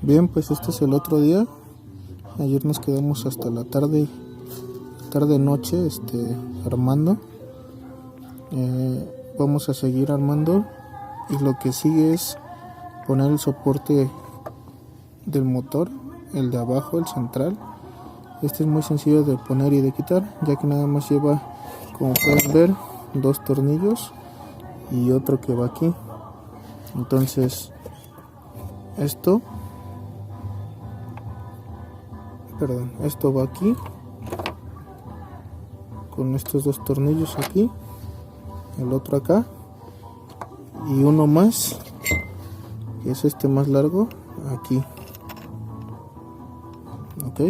Bien, pues este es el otro día. Ayer nos quedamos hasta la tarde noche armando. Vamos a seguir armando y lo que sigue es poner el soporte del motor, el de abajo, el central. Este es muy sencillo de poner y de quitar, ya que nada más lleva, como pueden ver, 2 tornillos y otro que va aquí. Entonces esto va aquí con estos 2 tornillos aquí, el otro acá y uno más, que es este más largo, aquí. Ok,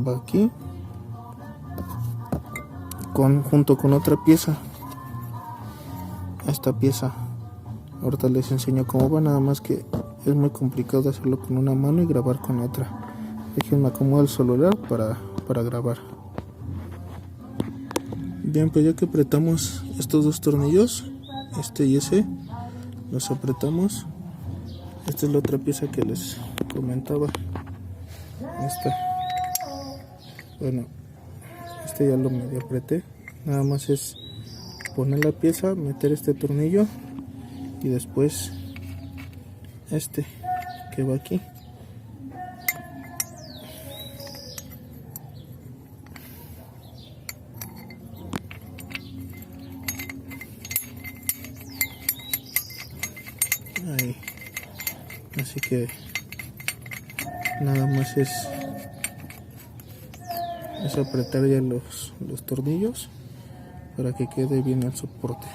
va aquí junto con otra pieza, esta pieza. Ahorita les enseño cómo va, nada más que es muy complicado hacerlo con una mano y grabar con otra. Déjenme acomodar el celular para grabar. Bien, pues ya que apretamos estos 2 tornillos, este y ese, los apretamos. Esta es la otra pieza que les comentaba. Esta. Bueno, este ya lo medio apreté. Nada más es poner la pieza, meter este tornillo y después este que va aquí. Ahí. Así que nada más es apretar ya los tornillos para que quede bien el soporte.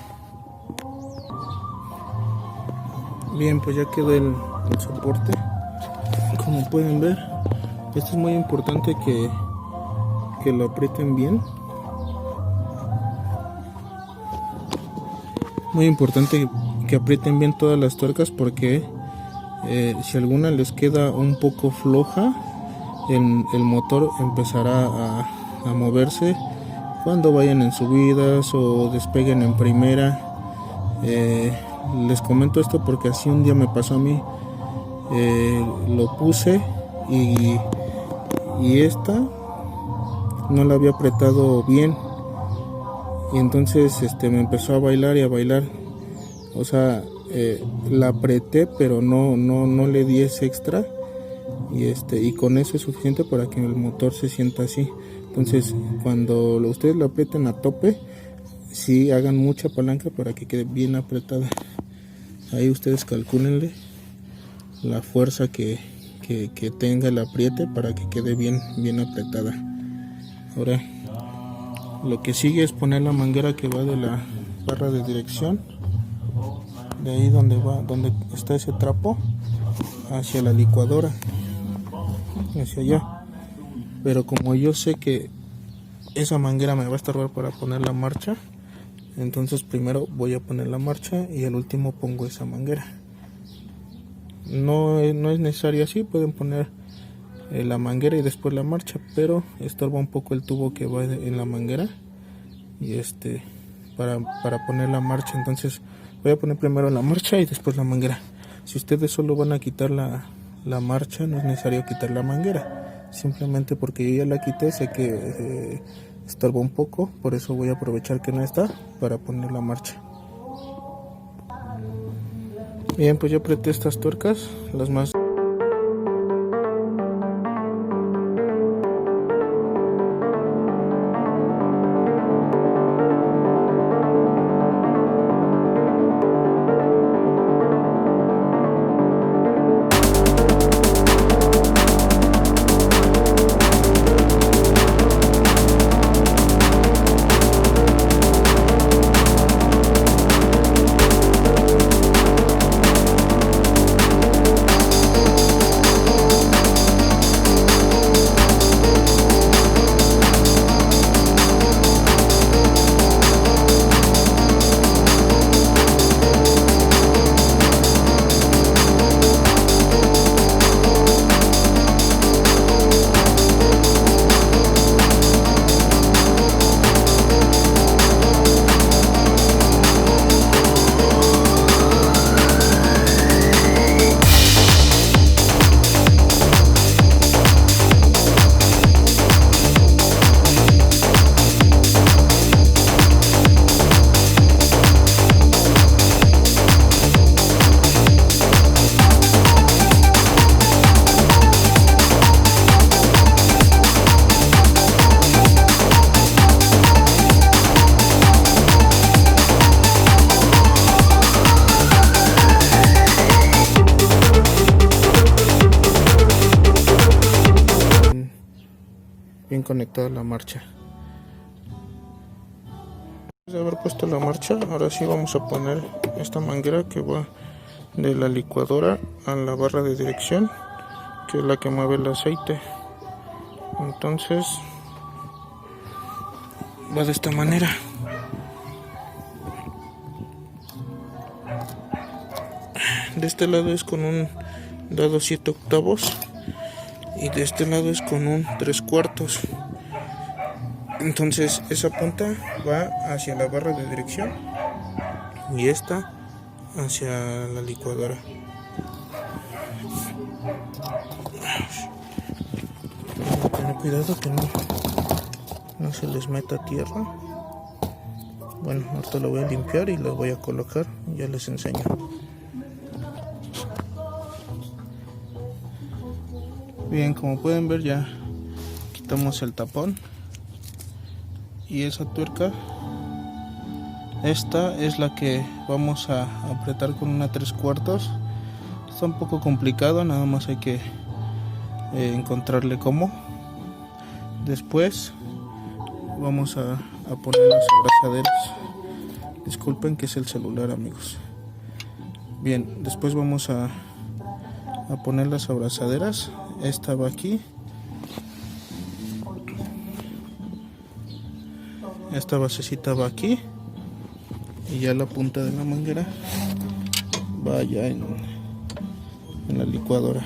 Bien, pues ya quedó el soporte. Como pueden ver, esto es muy importante que lo aprieten bien. Muy importante que aprieten bien todas las tuercas, porque si alguna les queda un poco floja, el motor empezará a moverse cuando vayan en subidas o despeguen en primera. Les comento esto porque así un día me pasó a mí. Lo puse y esta no la había apretado bien, y entonces me empezó a bailar y a bailar. O sea, la apreté pero no le di ese extra, y con eso es suficiente para que el motor se sienta así. Entonces cuando ustedes lo aprieten a tope, sí hagan mucha palanca para que quede bien apretada. Ahí ustedes calcúlenle la fuerza que tenga el apriete para que quede bien apretada. Ahora lo que sigue es poner la manguera que va de la barra de dirección, de ahí donde está ese trapo, hacia la licuadora, hacia allá. Pero como yo sé que esa manguera me va a estorbar para poner la marcha, entonces primero voy a poner la marcha y al último pongo esa manguera. No es necesario así, pueden poner la manguera y después la marcha, pero estorba un poco el tubo que va en la manguera y para poner la marcha. Entonces voy a poner primero la marcha y después la manguera. Si ustedes solo van a quitar la marcha, no es necesario quitar la manguera, simplemente porque yo ya la quité, sé que estorba un poco, por eso voy a aprovechar que no está para poner la marcha. Bien, pues ya apreté estas tuercas, las más bien conectada la marcha. Después de haber puesto la marcha, ahora sí vamos a poner esta manguera que va de la licuadora a la barra de dirección, que es la que mueve el aceite. Entonces va de esta manera. De este lado es con un dado 7/8 y de este lado es con un 3/4. Entonces esa punta va hacia la barra de dirección y esta hacia la licuadora. Tener cuidado que no se les meta tierra. Bueno, ahorita lo voy a limpiar y lo voy a colocar, ya les enseño. Bien, como pueden ver, ya quitamos el tapón y esa tuerca, esta es la que vamos a apretar con una 3/4. Está un poco complicado, nada más hay que encontrarle cómo. Después vamos a poner las abrazaderas. Disculpen que es el celular, amigos. Bien, después vamos a poner las abrazaderas. Esta va aquí, esta basecita va aquí y ya la punta de la manguera va allá en la licuadora.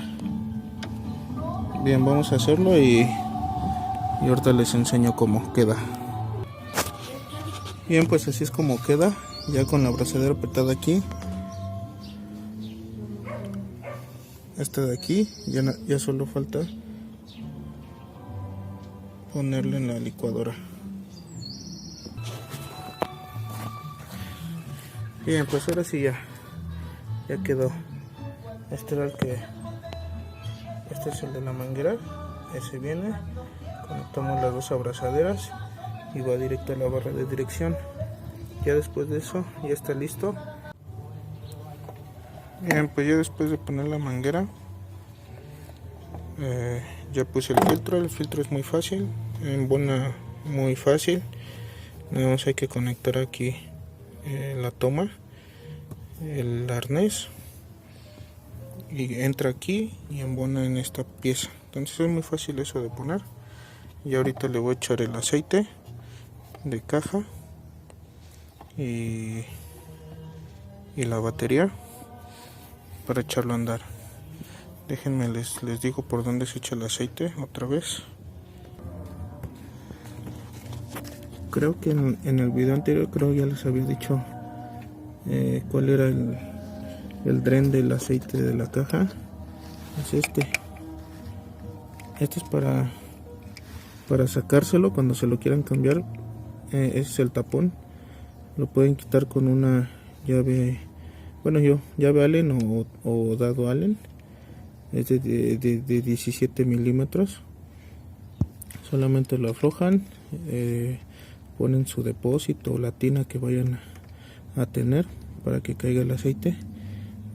Bien, vamos a hacerlo y ahorita les enseño cómo queda. Bien, pues así es como queda, ya con la abrazadera apretada aquí. Esta de aquí ya solo falta ponerle en la licuadora. Bien, pues ahora sí ya quedó. Este es el de la manguera. Ese viene, conectamos las dos abrazaderas y va directo a la barra de dirección. Ya después de eso ya está listo. Bien, pues ya después de poner la manguera, ya puse el filtro es muy fácil, embona muy fácil, nada más hay que conectar aquí la toma, el arnés, y entra aquí y embona en esta pieza. Entonces es muy fácil eso de poner. Y ahorita le voy a echar el aceite de caja y la batería para echarlo a andar. Déjenme les digo por dónde se echa el aceite otra vez. Creo que en el video anterior ya les había dicho cuál era el dren del aceite de la caja. Es este es para sacárselo cuando se lo quieran cambiar. Ese es el tapón, lo pueden quitar con una llave, bueno, llave Allen o dado Allen. Es de 17 milímetros. Solamente lo aflojan, ponen su depósito o la tina que vayan a tener para que caiga el aceite.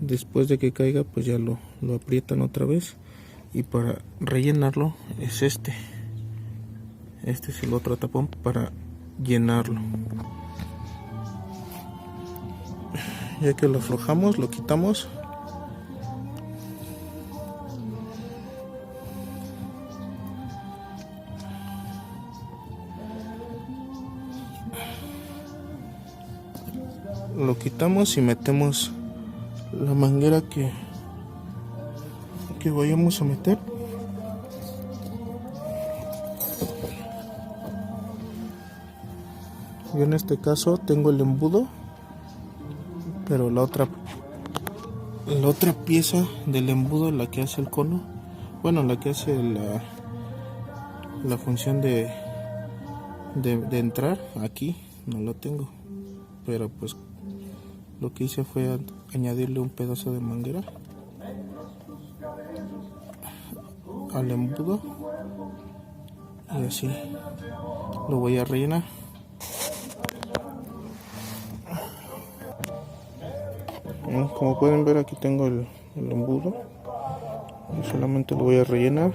Después de que caiga, pues ya lo aprietan otra vez. Y para rellenarlo es este es el otro tapón para llenarlo. Ya que lo aflojamos, lo quitamos. Lo quitamos y metemos la manguera que vayamos a meter. Yo en este caso tengo el embudo, pero la otra pieza del embudo, la que hace el cono, bueno, la que hace la función de entrar aquí, no lo tengo, pero pues lo que hice fue añadirle un pedazo de manguera al embudo y así lo voy a rellenar. Como pueden ver, aquí tengo el embudo y solamente lo voy a rellenar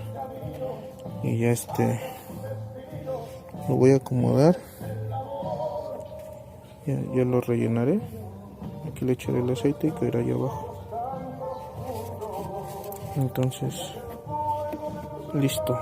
y ya lo voy a acomodar. Ya lo rellenaré. Aquí le echaré el aceite y caerá allá abajo. Entonces, listo.